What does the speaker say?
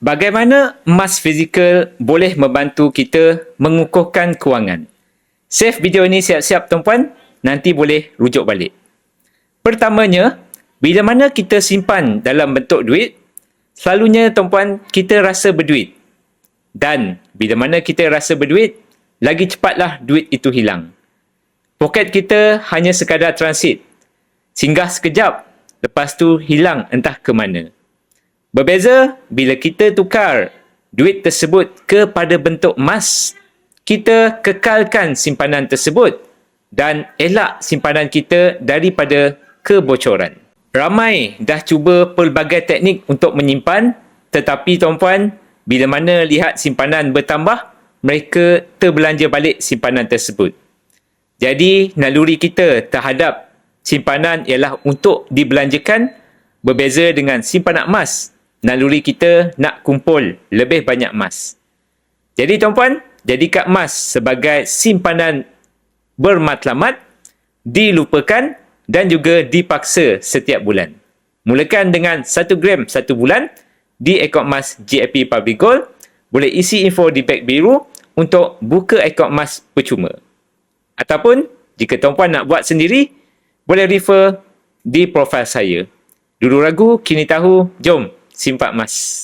Bagaimana emas fizikal boleh membantu kita mengukuhkan kewangan? Save video ini siap-siap tuan-puan, nanti boleh rujuk balik. Pertamanya, bila mana kita simpan dalam bentuk duit, selalunya tuan-puan kita rasa berduit. Dan bila mana kita rasa berduit, lagi cepatlah duit itu hilang. Poket kita hanya sekadar transit. Singgah sekejap, lepas tu hilang entah ke mana. Berbeza bila kita tukar duit tersebut kepada bentuk emas, kita kekalkan simpanan tersebut dan elak simpanan kita daripada kebocoran. Ramai dah cuba pelbagai teknik untuk menyimpan, tetapi tuan-puan, bila mana lihat simpanan bertambah, mereka terbelanja balik simpanan tersebut. Jadi, naluri kita terhadap simpanan ialah untuk dibelanjakan, berbeza dengan simpanan emas. Naluri kita nak kumpul lebih banyak emas. Jadi tuan-puan, jadikan emas sebagai simpanan bermatlamat, dilupakan dan juga dipaksa setiap bulan. Mulakan dengan 1 gram 1 bulan di akaun emas GIP Public Gold. Boleh isi info di beg biru untuk buka akaun emas percuma. Ataupun jika tuan-puan nak buat sendiri, boleh refer di profil saya. Dulu ragu, kini tahu, jom simpan emas.